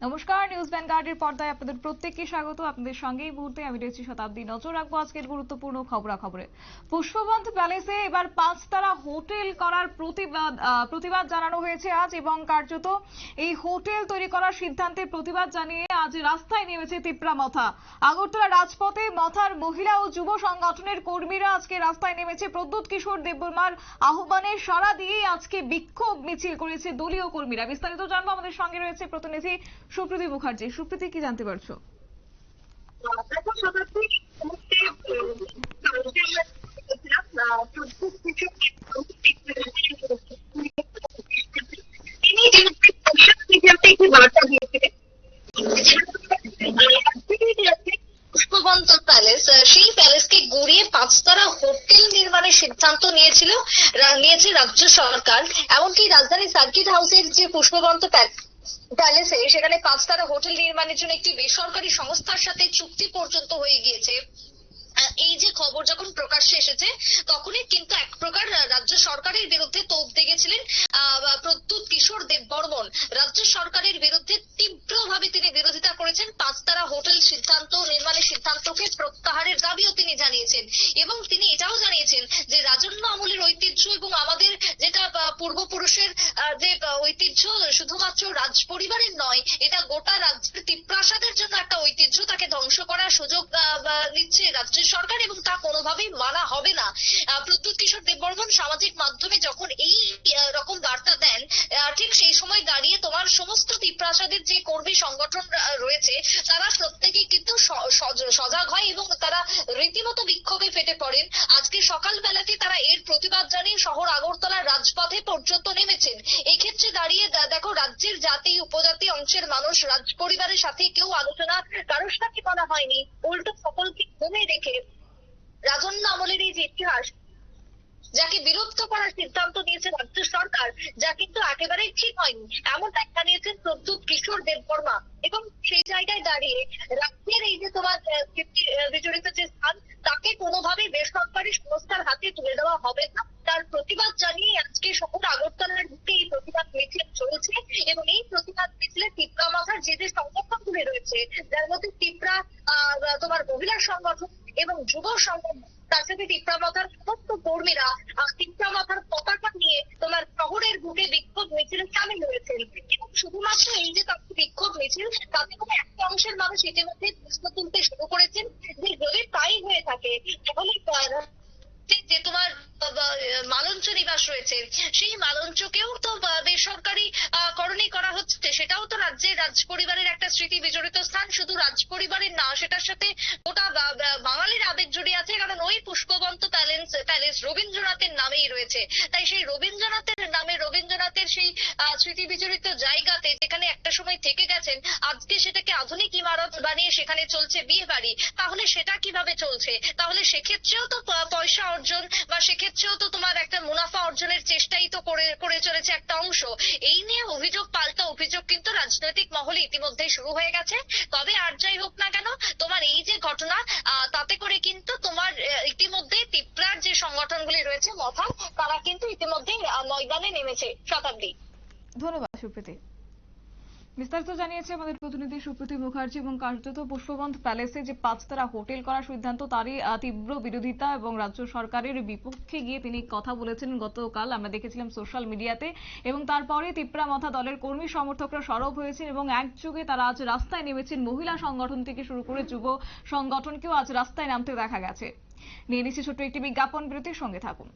নমস্কার, নিউজ ভ্যানগার্ডের পর্দায় আপনাদের প্রত্যেককে স্বাগত। আপনাদের সঙ্গে এই মুহূর্তে আমি রয়েছি শতাব্দী। নজর রাখবো আজকের গুরুত্বপূর্ণ খবরাখবরে। পুষ্পবন্ধ প্যালেসে এবার 5 তারা হোটেল করার প্রতিবাদ জানানো হয়েছে আজ, এবং কার্যত এই হোটেল তৈরি করার সিদ্ধান্তের প্রতিবাদ জানিয়ে আজ রাস্তায় নেমেছে তিপ্রা মথা। আগরতলা রাজপথে মথার মহিলা ও যুব সংগঠনের কর্মীরা আজকে রাস্তায় নেমেছে। প্রদ্যুৎ কিশোর দেববর্মার আহ্বানে সাড়া দিয়ে আজকে বিক্ষোভ মিছিল করেছে দলীয় কর্মীরা। বিস্তারিত জানবো, আমাদের সঙ্গে রয়েছে প্রতিনিধি সুপ্রীতি মুখার্জি। সুপ্রীতি, কি জানতে পারছো? পুষ্পবন্ত প্যালেস, সেই প্যালেসকে গড়িয়ে 5 তারা হোটেল নির্মাণের সিদ্ধান্ত নিয়েছে রাজ্য সরকার। এমনকি রাজধানী সার্কিট হাউসের যে পুষ্পবন্ত প্যালেসে সেখানে 5 তারা হোটেল নির্মাণের জন্য একটি বেসরকারি সংস্থার সাথে চুক্তি পর্যন্ত হয়ে গিয়েছে। এই যে খবর যখন প্রকাশ্যে এসেছে তখনই কিন্তু এক প্রকার রাজ্য সরকারের বিরুদ্ধে তোপ দেগেছিলেন প্রদ্যুৎ কিশোর দেববর্মন। রাজ্য সরকারের বিরুদ্ধে তীব্রভাবে তিনি বিরোধিতা করেছেন। 5 তারা হোটেল নির্মাণের সিদ্ধান্তকে প্রত্যাহারের দাবিও তিনি জানিয়েছেন, এবং তিনি এটাও জানিয়েছেন যে রাজন্য আমলের ঐতিহ্য এবং আমাদের যেটা পূর্বপুরুষের যে ঐতিহ্য শুধুমাত্র রাজ পরিবারের নয়, এটা গোটা রাজ্যের তিপ্রাসাদের জন্য একটা ঐতিহ্য, তাকে ধ্বংস করার সুযোগ দিচ্ছে রাজ্য সরকার, এবং তা কোনোভাবেই মানা হবে না। প্রদ্যুৎ কিশোর দেববর্মন সামাজিক মাধ্যমে যখন এই রকম বার্তা দেন, ঠিক সেই সময় দাঁড়িয়ে তোমার সমস্ত তিপ্রাসাদের যে কর্মী সংগঠন রয়েছে তারা প্রত্যেকেই কিন্তু সজাগ হয় এবং তারা রীতিমতো বিক্ষোভে ফেটে পড়েন। আজকে সকালবেলাতে তারা এর প্রতিবাদ জানিয়ে শহর আগরতলার রাজপথে পর্যন্ত নেমেছেন। এই ক্ষেত্রে দাঁড়িয়ে দেখো, রাজ্যের জাতি উপজাতি অংশের মানুষ, রাজ পরিবারের সাথে কেউ আলোচনা কারোর সাথে করা হয়নি, উল্টো সকলকে ঘুমে রেখে রাজন্য আমলের এই যে ইতিহাস যাকে বিলুপ্ত করার সিদ্ধান্ত নিয়েছে রাজ্য সরকার, যা কিন্তু একেবারেই ঠিক হয়নি, এমন ব্যাখ্যা নিয়েছেন প্রদ্যুৎ কিশোর দেববর্মা। এবং সেই জায়গায় দাঁড়িয়ে রাজ্যের এই যে তোমার বিজড়িত যে স্থান, তাকে কোনোভাবেই বেসরকারি সংস্থার হাতে তুলে দেওয়া হবে না, তার প্রতিবাদ জানিয়ে আজকে শহর আগরতলার বুকে এই প্রতিবাদ মিছিল চলছে। এবং এই প্রতিবাদ মিছিলে তিপ্রা মাথার যে সংগঠনগুলি রয়েছে, যার মধ্যে তিপ্রা তোমার মহিলা সংগঠন এবং যুব সংগঠন, তার সাথে তিপ্রা মাথার সমস্ত কর্মীরা তিপ্রা মাথার পতাকা নিয়ে তোমার শহরের বুকে বিক্ষোভ মিছিলে সামিল হয়েছেন। এবং শুধুমাত্র এই যে তাদের বিক্ষোভ মিছিল, তাতে করে একটা অংশের মানুষ ইতিমধ্যে প্রশ্ন তুলতে শুরু করেছেন যে যদি তাই হয়ে থাকে তাহলে যে তোমার মালঞ্চ নিবাস রয়েছে, সেই মালঞ্চকেও তো বেসরকারি করণী করা হচ্ছে। সেটাও তো রাজ পরিবারের একটা স্মৃতি বিজড়িত স্থান। শুধু রাজ পরিবারের না, সেটার সাথে গোটা বাঙালির আবেগ জড়িয়ে আছে, কারণ ওই পুষ্পবন্ত প্যালেস রবীন্দ্রনাথের নামেই রয়েছে। তাই সেই রবীন্দ্রনাথের নামে, রবীন্দ্রনাথের সেই স্মৃতি বিজড়িত জায়গাতে যেখানে একটা সময় থেকে গেছেন, আজকে সেটাকে আধুনিক ইমারত বানিয়ে সেখানে চলছে বিয়ে বাড়ি, তাহলে সেটা কিভাবে চলছে? তাহলে সেক্ষেত্রেও তো পয়সা অর্জন বা সেক্ষেত্রেও তো তোমার একটা মুনাফা অর্জনের চেষ্টাই তো করে চলেছে একটা অংশ। এই নিয়ে অভিযোগ পাল্টা অভিযোগ কিন্তু রাজনৈতিক মহলে ইতিমধ্যেই শুরু হয়ে গেছে। তবে আর যাই হোক না কেন, তোমার এই যে ঘটনা, তাতে করে কিন্তু তোমার ইতিমধ্যেই তিপ্রার যে সংগঠনগুলি রয়েছে মথা, তারা কিন্তু ইতিমধ্যেই ময়দানে নেমেছে। শতাব্দী। ধন্যবাদ সুপ্রীতি। বিস্তারিত জানিয়েছে আমাদের প্রতিনিধি সুপ্রীতি মুখার্জি। এবং কার্যত পুষ্পবন্ধ প্যালেসে যে 5 তারা হোটেল করার সিদ্ধান্ত, তারই তীব্র বিরোধিতা এবং রাজ্য সরকারের বিপক্ষে গিয়ে তিনি কথা বলেছেন গতকাল, আমরা দেখেছিলাম সোশ্যাল মিডিয়াতে। এবং তারপরে তিপ্রা মথা দলের কর্মী সমর্থকরা সরব হয়েছেন এবং একযোগে তারা আজ রাস্তায় নেমেছেন। মহিলা সংগঠন থেকে শুরু করে যুব সংগঠনকেও আজ রাস্তায় নামতে দেখা গেছে। নিয়ে নিচ্ছি ছোট্ট একটি বিজ্ঞাপন বিরতির, সঙ্গে থাকুন।